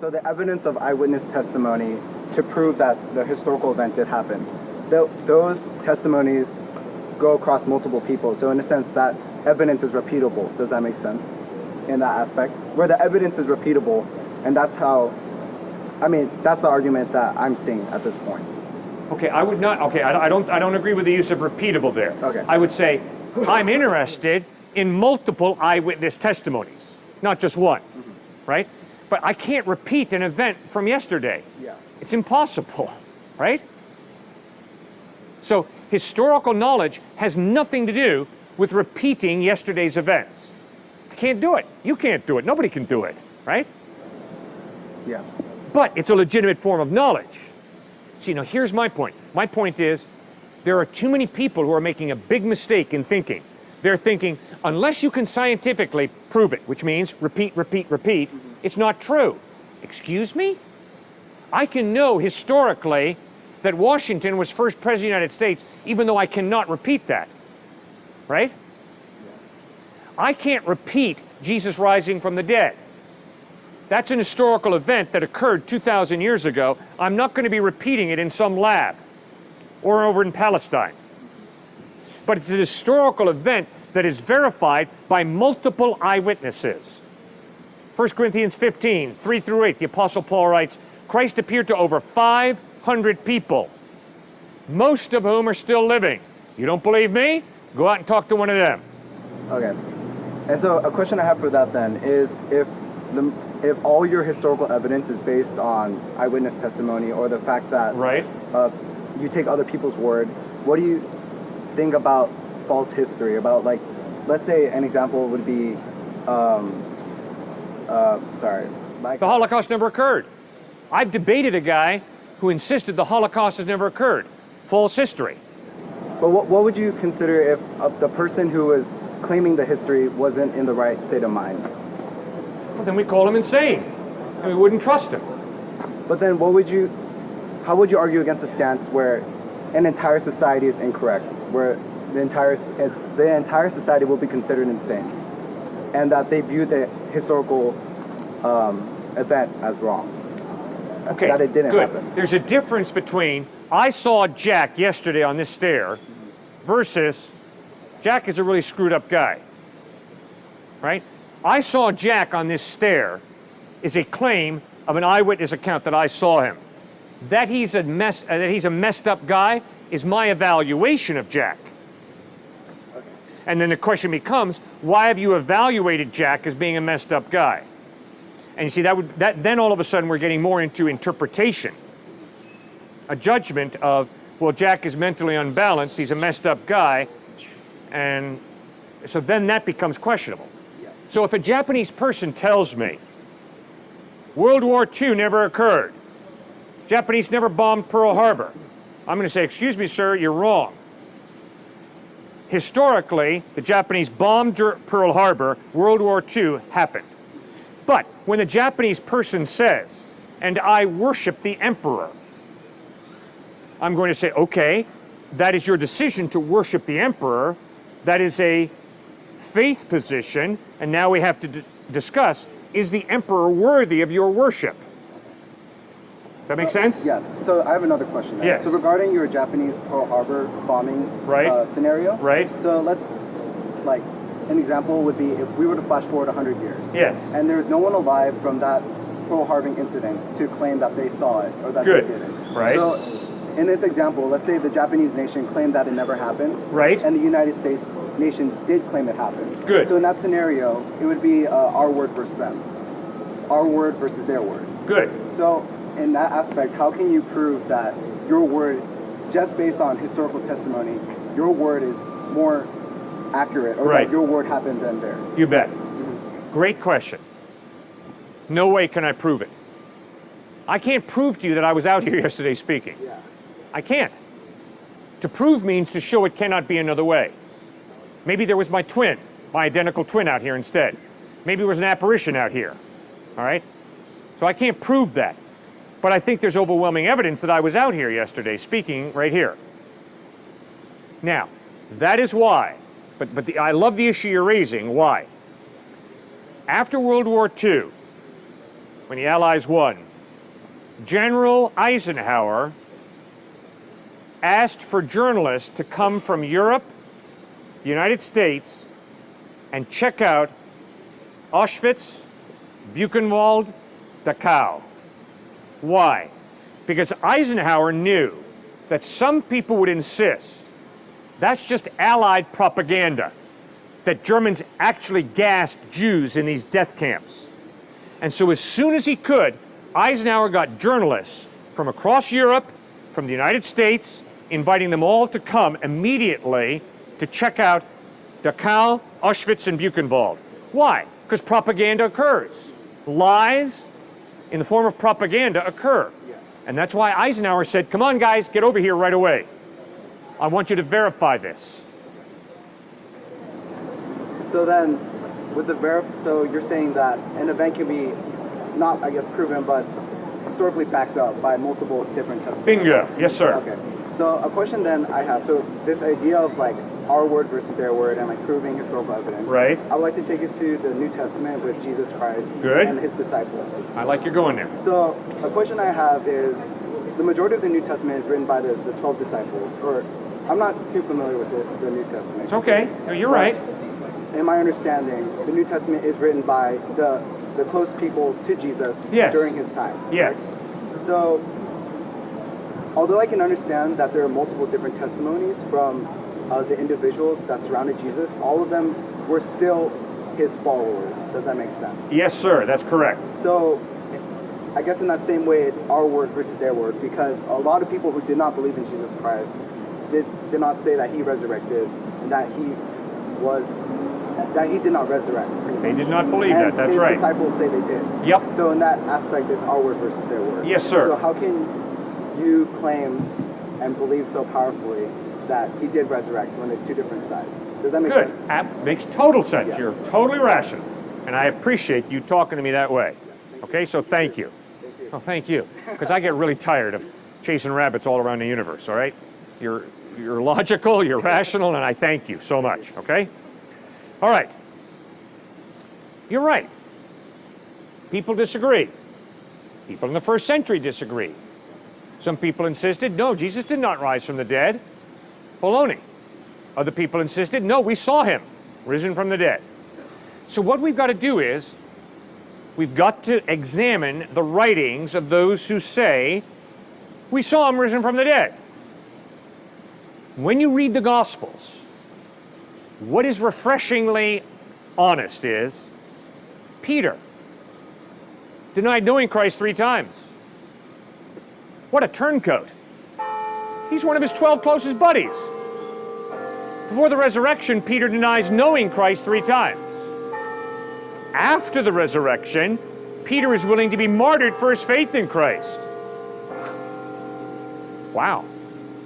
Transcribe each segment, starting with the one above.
So the evidence of eyewitness testimony to prove that the historical event did happen, those testimonies go across multiple people. So in a sense, that evidence is repeatable. Does that make sense in that aspect? Where the evidence is repeatable, and that's how, that's the argument that I'm seeing at this point. Okay, I would not, okay, I don't agree with the use of repeatable there. Okay. I would say, I'm interested in multiple eyewitness testimonies, not just one, right? But I can't repeat an event from yesterday. Yeah. It's impossible, right? So historical knowledge has nothing to do with repeating yesterday's events. I can't do it. You can't do it. Nobody can do it, right? Yeah. But it's a legitimate form of knowledge. See, now here's my point. My point is, there are too many people who are making a big mistake in thinking. They're thinking, unless you can scientifically prove it, which means repeat, it's not true. Excuse me? I can know historically that Washington was first president of the United States, even though I cannot repeat that, right? I can't repeat Jesus rising from the dead. That's an historical event that occurred 2,000 years ago. I'm not going to be repeating it in some lab or over in Palestine. But it's a historical event that is verified by multiple eyewitnesses. 1 Corinthians 15, 3 through 8, the Apostle Paul writes, Christ appeared to over 500 people, most of whom are still living. You don't believe me? Go out and talk to one of them. Okay. And so a question I have for that then is, if all your historical evidence is based on eyewitness testimony, or the fact that right. You take other people's word, what do you think about false history? About, like, let's say an example would be, the Holocaust never occurred. I've debated a guy who insisted the Holocaust has never occurred. False history. But what would you consider if the person who was claiming the history wasn't in the right state of mind? Well, then we call him insane, and we wouldn't trust him. But then how would you argue against a stance where an entire society is incorrect, where the entire society will be considered insane, and that they view the historical event as wrong? Okay, that it didn't good. happen. There's a difference between I saw Jack yesterday on this stair versus Jack is a really screwed up guy, right? I saw Jack on this stair is a claim of an eyewitness account that I saw him. That he's a messed up guy is my evaluation of Jack. Okay. And then the question becomes, why have you evaluated Jack as being a messed up guy? And you see, then all of a sudden we're getting more into interpretation. A judgment of, well, Jack is mentally unbalanced, he's a messed up guy, and so then that becomes questionable. Yeah. So if a Japanese person tells me World War II never occurred, Japanese never bombed Pearl Harbor, I'm going to say, excuse me, sir, you're wrong. Historically, the Japanese bombed Pearl Harbor, World War II happened. But when the Japanese person says, and I worship the emperor, I'm going to say, okay, that is your decision to worship the emperor. That is a faith position. And now we have to discuss, is the emperor worthy of your worship? That make sense? Yes. So I have another question. Yes. So regarding your Japanese Pearl Harbor bombing scenario. Right. So let's, like, an example would be if we were to flash forward 100 years. Yes. And there's no one alive from that Pearl Harbor incident to claim that they saw it or that they did it. Right. So in this example, let's say the Japanese nation claimed that it never happened. Right. And the United States nation did claim it happened. Good. So in that scenario, it would be our word versus them. Our word versus their word. Good. So in that aspect, how can you prove that your word, just based on historical testimony, your word is more accurate, or that your word happened than theirs? You bet. Great question. No way can I prove it. I can't prove to you that I was out here yesterday speaking. Yeah. I can't. To prove means to show it cannot be another way. Maybe there was my twin, my identical twin out here instead. Maybe there was an apparition out here. All right? So I can't prove that. But I think there's overwhelming evidence that I was out here yesterday speaking right here. Now, that is why. But I love the issue you're raising. Why? After World War II, when the Allies won, General Eisenhower asked for journalists to come from Europe, the United States, and check out Auschwitz, Buchenwald, Dachau. Why? Because Eisenhower knew that some people would insist that's just Allied propaganda, that Germans actually gassed Jews in these death camps. And so as soon as he could, Eisenhower got journalists from across Europe, from the United States, inviting them all to come immediately to check out Dachau, Auschwitz, and Buchenwald. Why? Because propaganda occurs. Lies in the form of propaganda occur. And that's why Eisenhower said, come on guys, get over here right away. I want you to verify this. So then, with the so you're saying that an event can be not, I guess, proven, but historically backed up by multiple different testimonies. Bingo. Yes, sir. Okay. So a question then I have. So this idea of like our word versus their word and like proving historical evidence. Right. I would like to take it to the New Testament with Jesus Christ Good. and his disciples. I like you going there. So a question I have is, the majority of the New Testament is written by the 12 disciples, or I'm not too familiar with the New Testament. It's okay. No, you're right. In my understanding, the New Testament is written by the close people to Jesus Yes. during his time. Yes. Right? So, although I can understand that there are multiple different testimonies from the individuals that surrounded Jesus, all of them were still his followers. Does that make sense? Yes, sir. That's correct. So, I guess in that same way, it's our word versus their word, because a lot of people who did not believe in Jesus Christ did not say that he resurrected and that he did not resurrect. They did not believe and that. That's his right. disciples say they did. Yep. So in that aspect, it's our word versus their word. Yes, sir. So how can you claim and believe so powerfully that he did resurrect when there's two different sides? Does that make Good. sense? Makes total sense. Yeah. You're totally rational. And I appreciate you talking to me that way. Okay, so thank you. Thank you. Oh, thank you. Because I get really tired of chasing rabbits all around the universe, all right? You're logical, you're rational, and I thank you so much, okay? All right. You're right. People disagree. People in the first century disagree. Some people insisted, no, Jesus did not rise from the dead. Baloney. Other people insisted, no, we saw him risen from the dead. So what we've got to do is, we've got to examine the writings of those who say, we saw him risen from the dead. When you read the Gospels, what is refreshingly honest is, Peter denied knowing Christ 3 times. What a turncoat. He's one of his 12 closest buddies. Before the resurrection, Peter denies knowing Christ 3 times. After the resurrection, Peter is willing to be martyred for his faith in Christ. Wow,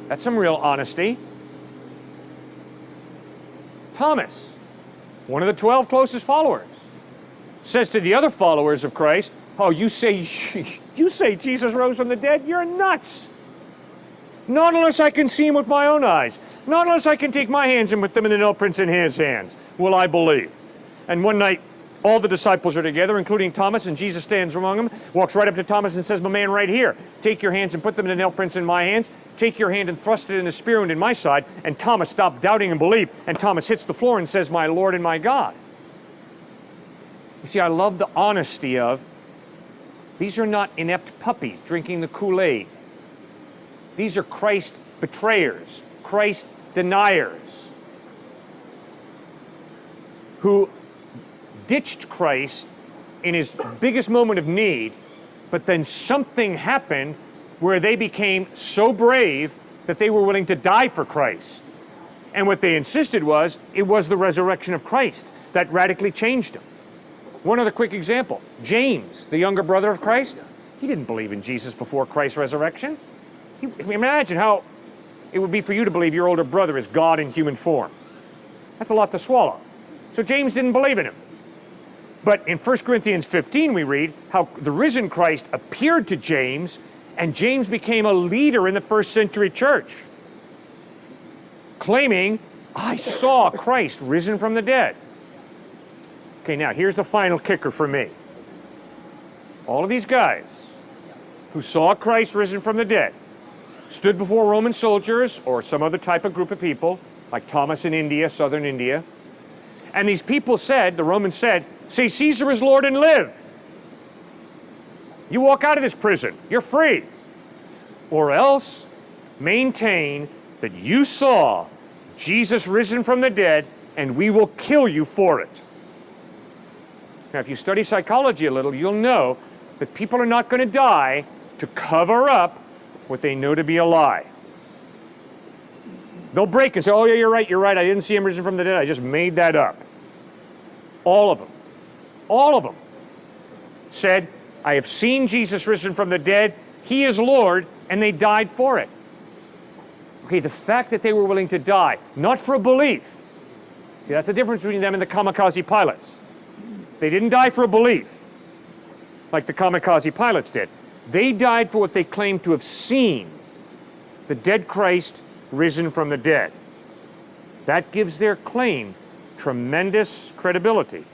that's some real honesty. Thomas, one of the 12 closest followers, says to the other followers of Christ, oh, you say Jesus rose from the dead? You're nuts. Not unless I can see him with my own eyes. Not unless I can take my hands and put them in the nail prints in his hands will I believe. And one night, all the disciples are together, including Thomas, and Jesus stands among them, walks right up to Thomas and says, my man, right here, take your hands and put them in the nail prints in my hands. Take your hand and thrust it in the spear wound in my side. And Thomas stopped doubting and believed. And Thomas hits the floor and says, my Lord and my God. You see, I love the honesty of, these are not inept puppies drinking the Kool-Aid. These are Christ betrayers, Christ deniers, who ditched Christ in his biggest moment of need, but then something happened where they became so brave that they were willing to die for Christ. And what they insisted was, it was the resurrection of Christ that radically changed them. One other quick example, James, the younger brother of Christ, he didn't believe in Jesus before Christ's resurrection. Imagine how it would be for you to believe your older brother is God in human form. That's a lot to swallow. So James didn't believe in him. But in 1 Corinthians 15, we read how the risen Christ appeared to James, and James became a leader in the first century church, claiming, I saw Christ risen from the dead. Okay, now here's the final kicker for me. all of these guys who saw Christ risen from the dead, stood before Roman soldiers or some other type of group of people, like Thomas in India, southern India, and these people said, the Romans said, say Caesar is Lord and live. You walk out of this prison, you're free. Or else maintain that you saw Jesus risen from the dead and we will kill you for it. Now, if you study psychology a little, you'll know that people are not going to die to cover up what they know to be a lie. They'll break and say, oh yeah, you're right, I didn't see him risen from the dead, I just made that up. All of them said, I have seen Jesus risen from the dead, he is Lord, and they died for it. Okay, the fact that they were willing to die, not for a belief. See, that's the difference between them and the kamikaze pilots. They didn't die for a belief, like the kamikaze pilots did. They died for what they claimed to have seen, the dead Christ risen from the dead. That gives their claim tremendous credibility.